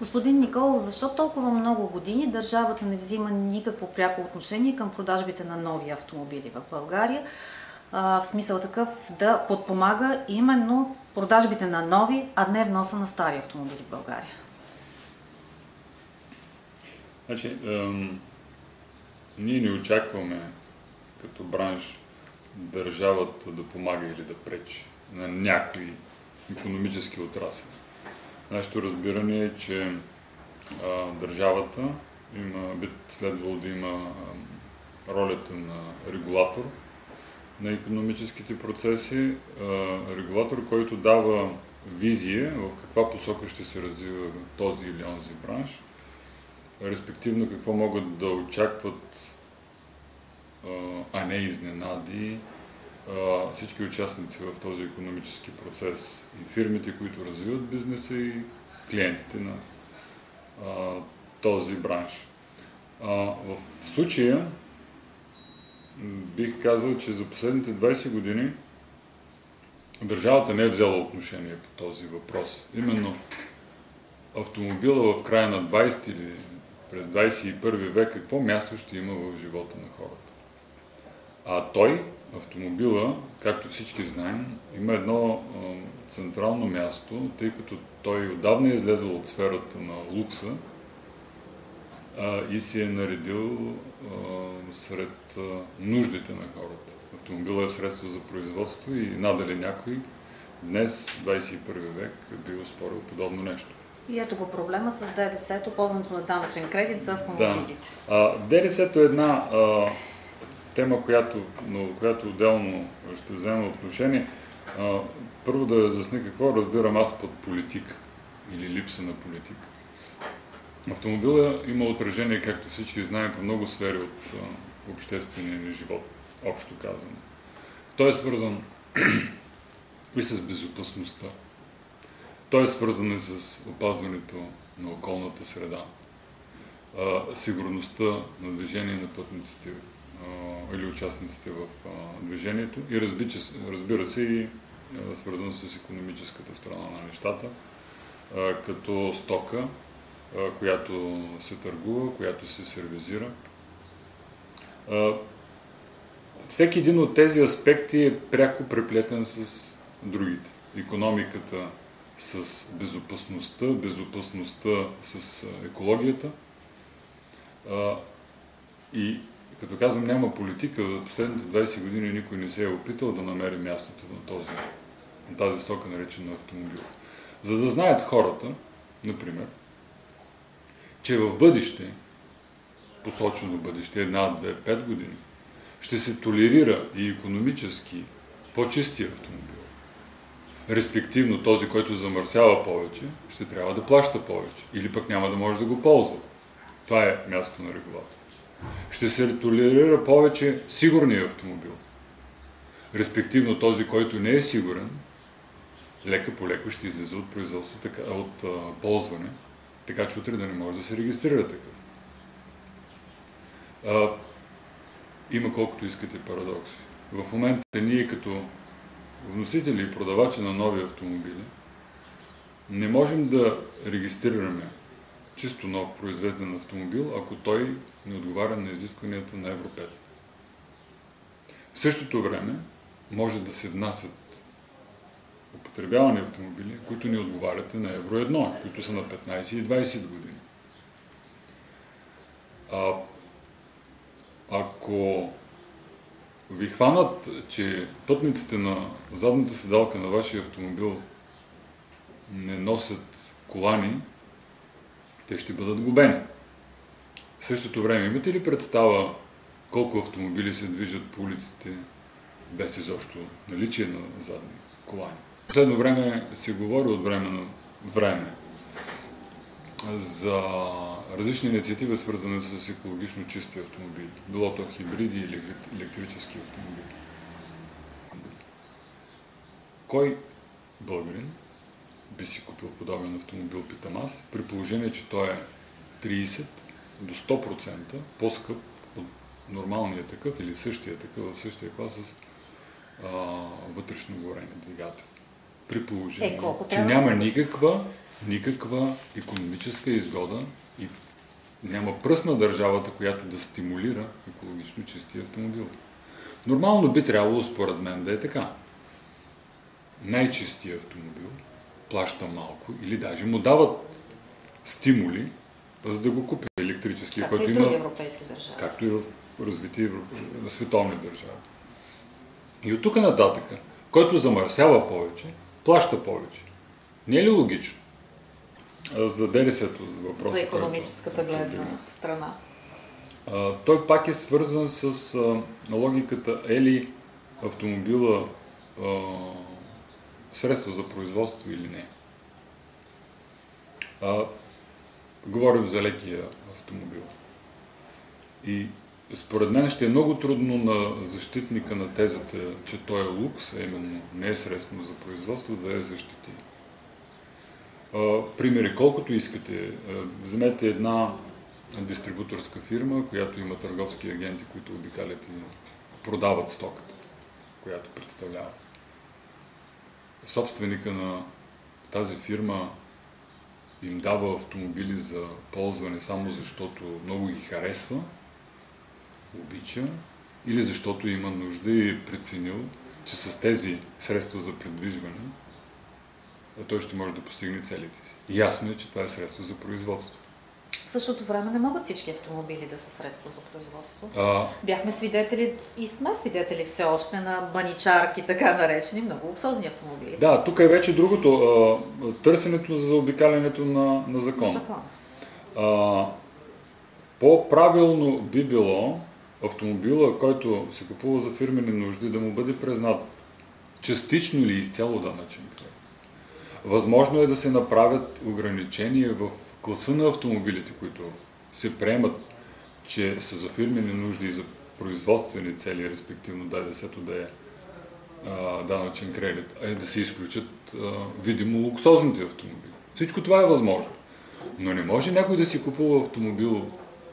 Господин Николов, защо толкова много години държавата не взима никакво пряко отношение към продажбите на нови автомобили в България? В смисъл такъв да подпомага именно продажбите на нови, а не вноса на стари автомобили в България. Значи, ние не очакваме като бранш държавата да помага или да пречи на някои икономически отрасли. Нашето разбиране е, че държавата би следвало да има ролята на регулатор на икономическите процеси, регулатор, който дава визия в каква посока ще се развива този или онзи бранш, респективно какво могат да очакват, а не изненади, всички участници в този икономически процес и фирмите, които развиват бизнеса и клиентите на този бранш. В случая бих казал, че за последните 20 години държавата не е взела отношение по този въпрос. Именно автомобила в края на 20 или през 21 век какво място ще има в живота на хората. А той, автомобила, както всички знаем, има едно централно място, тъй като той отдавна е излезъл от сферата на лукса и си е наредил сред нуждите на хората. Автомобилът е средство за производство и надали някой днес, 21 век, би успорил подобно нещо. И ето го проблема с ДДС-то, ползването на данъчен кредит за автомобилите. Да. ДДС-то е една тема, която отделно ще взема отношение. Първо да разясня какво разбирам аз под политика или липса на политика. Автомобилът има отражение, както всички знаем, по много сфери от обществения ни живот, общо казано. Той е свързан и с безопасността. Той е свързан и с опазването на околната среда, сигурността на движение на пътниците или участниците в движението и разбира се и свързано с икономическата страна на нещата, като стока, която се търгува, която се сервизира. Всеки един от тези аспекти е пряко преплетен с другите. Икономиката с безопасността с екологията. И като казвам, няма политика, в последните 20 години никой не се е опитал да намери мястото на тази стока, наречена автомобил. За да знаят хората, например, че в бъдеще, посочено бъдеще, 1, 2, 5 години, ще се толерира и икономически по-чистия автомобил. Респективно този, който замърсява повече, ще трябва да плаща повече или пък няма да може да го ползва. Това е място на регулатор. Ще се толерира повече сигурния автомобил. Респективно този, който не е сигурен, лека по леко ще излиза от производство, от ползване, така че утре да не може да се регистрира такъв. Има колкото искате парадокси. В момента ние като вносители и продавачи на нови автомобили не можем да регистрираме чисто нов произведен автомобил, ако той не отговаря на изискванията на Евро 5. В същото време може да се внасят употребявани автомобили, които не отговарят на Евро 1, които са на 15 и 20 години. Ако ви хванат, че пътниците на задната седалка на вашия автомобил не носят колани, те ще бъдат глобени. В същото време имате ли представа колко автомобили се движат по улиците без изобщо наличие на задни колани? В последно време се говори от време на време за различни инициативи, свързани с екологично чисти автомобили. Било то хибриди или електрически автомобили. Кой българин би си купил подобен автомобил, питам аз, при положение, че той е 30 до 100% по-скъп от нормалния такъв или същия такъв в същия клас с вътрешно горене двигател. При положение, че няма никаква икономическа изгода и няма пръст на държавата, която да стимулира екологично чистия автомобил. Нормално би трябвало, според мен, да е така. Най-чистия автомобил плаща малко или даже му дават стимули, за да го купи електрически, който има... Както и в европейски държави. Както и в развити световни държави. И от тук нататък, който замърсява повече, плаща повече. Не е ли логично? За ДДС-то, за въпроса. За икономическата гледна страна. Той пак е свързан с логиката е ли автомобила средство за производство или не. Говорим за лекия автомобил. И според мен ще е много трудно на защитника на тезата, че той е лукс, а именно не е средство за производство, да я защити. Примери, колкото искате. Вземете една дистрибуторска фирма, която има търговски агенти, които обикалят и продават стоката, която представлява. Собственика на тази фирма им дава автомобили за ползване само защото много ги харесва, обича, или защото има нужда и е преценил, че с тези средства за придвижване той ще може да постигне целите си. И ясно е, че това е средство за производство. В същото време не могат всички автомобили да са средство за производство. Бяхме свидетели и сме свидетели все още на баничарки, така наречени, много луксозни автомобили. Да, тук е вече другото. Търсенето за заобикалянето на закона. По-правилно би било автомобила, който се купува за фирмени нужди, да му бъде признат частично или изцяло данъчен кредит. Възможно е да се направят ограничения в класа на автомобилите, които се приемат, че са за фирмени нужди и за производствени цели, респективно ДДС-то да е данъчен кредит, а да се изключат видимо луксозните автомобили. Всичко това е възможно. Но не може някой да си купува автомобил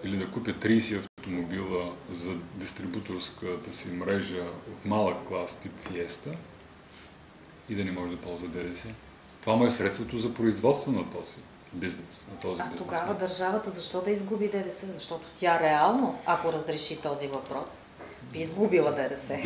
или да купи 30 автомобила за дистрибуторската си мрежа в малък клас тип Fiesta и да не може да ползва ДДС. Това му е средството за производство на този бизнес. Тогава държавата защо да изгуби ДДС? Защото тя реално, ако разреши този въпрос, би изгубила ДДС.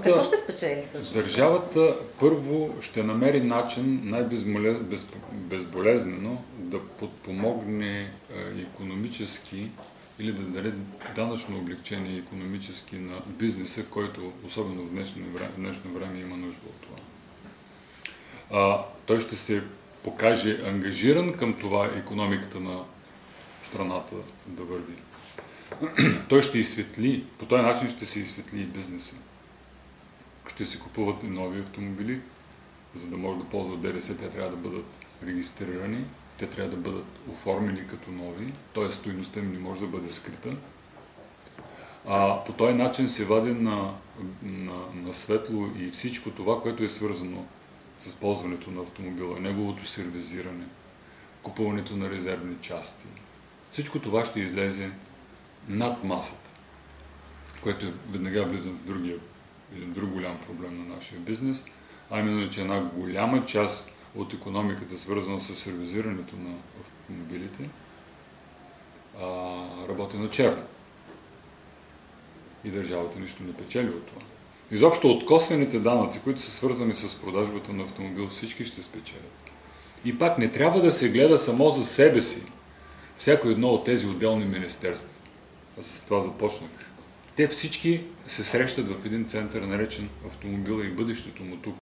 Какво ще спечели също? Държавата първо ще намери начин най-безболезнено да подпомогне икономически или да даде данъчно облегчение икономически на бизнеса, който особено в днешно време има нужда от това. Той ще се покаже ангажиран към това икономиката на страната да върви. Той ще изсветли, по този начин ще се изсветли и бизнеса. Ще се купуват и нови автомобили, за да може да ползват ДДС, те трябва да бъдат регистрирани, те трябва да бъдат оформени като нови, т.е. стойността им не може да бъде скрита. По този начин се вади на светло и всичко това, което е свързано с ползването на автомобила, неговото сервизиране, купуването на резервни части. Всичко това ще излезе над масата, което веднага влиза в друг голям проблем на нашия бизнес, а именно, че една голяма част от икономиката, свързана с сервизирането на автомобилите, работи на черно. И държавата нищо не печели от това. Изобщо от косвените данъци, които са свързани с продажбата на автомобил, всички ще спечелят. И пак не трябва да се гледа само за себе си всяко едно от тези отделни министерства. Аз с това започнах. Те всички се срещат в един център, наречен автомобила и бъдещето му тук.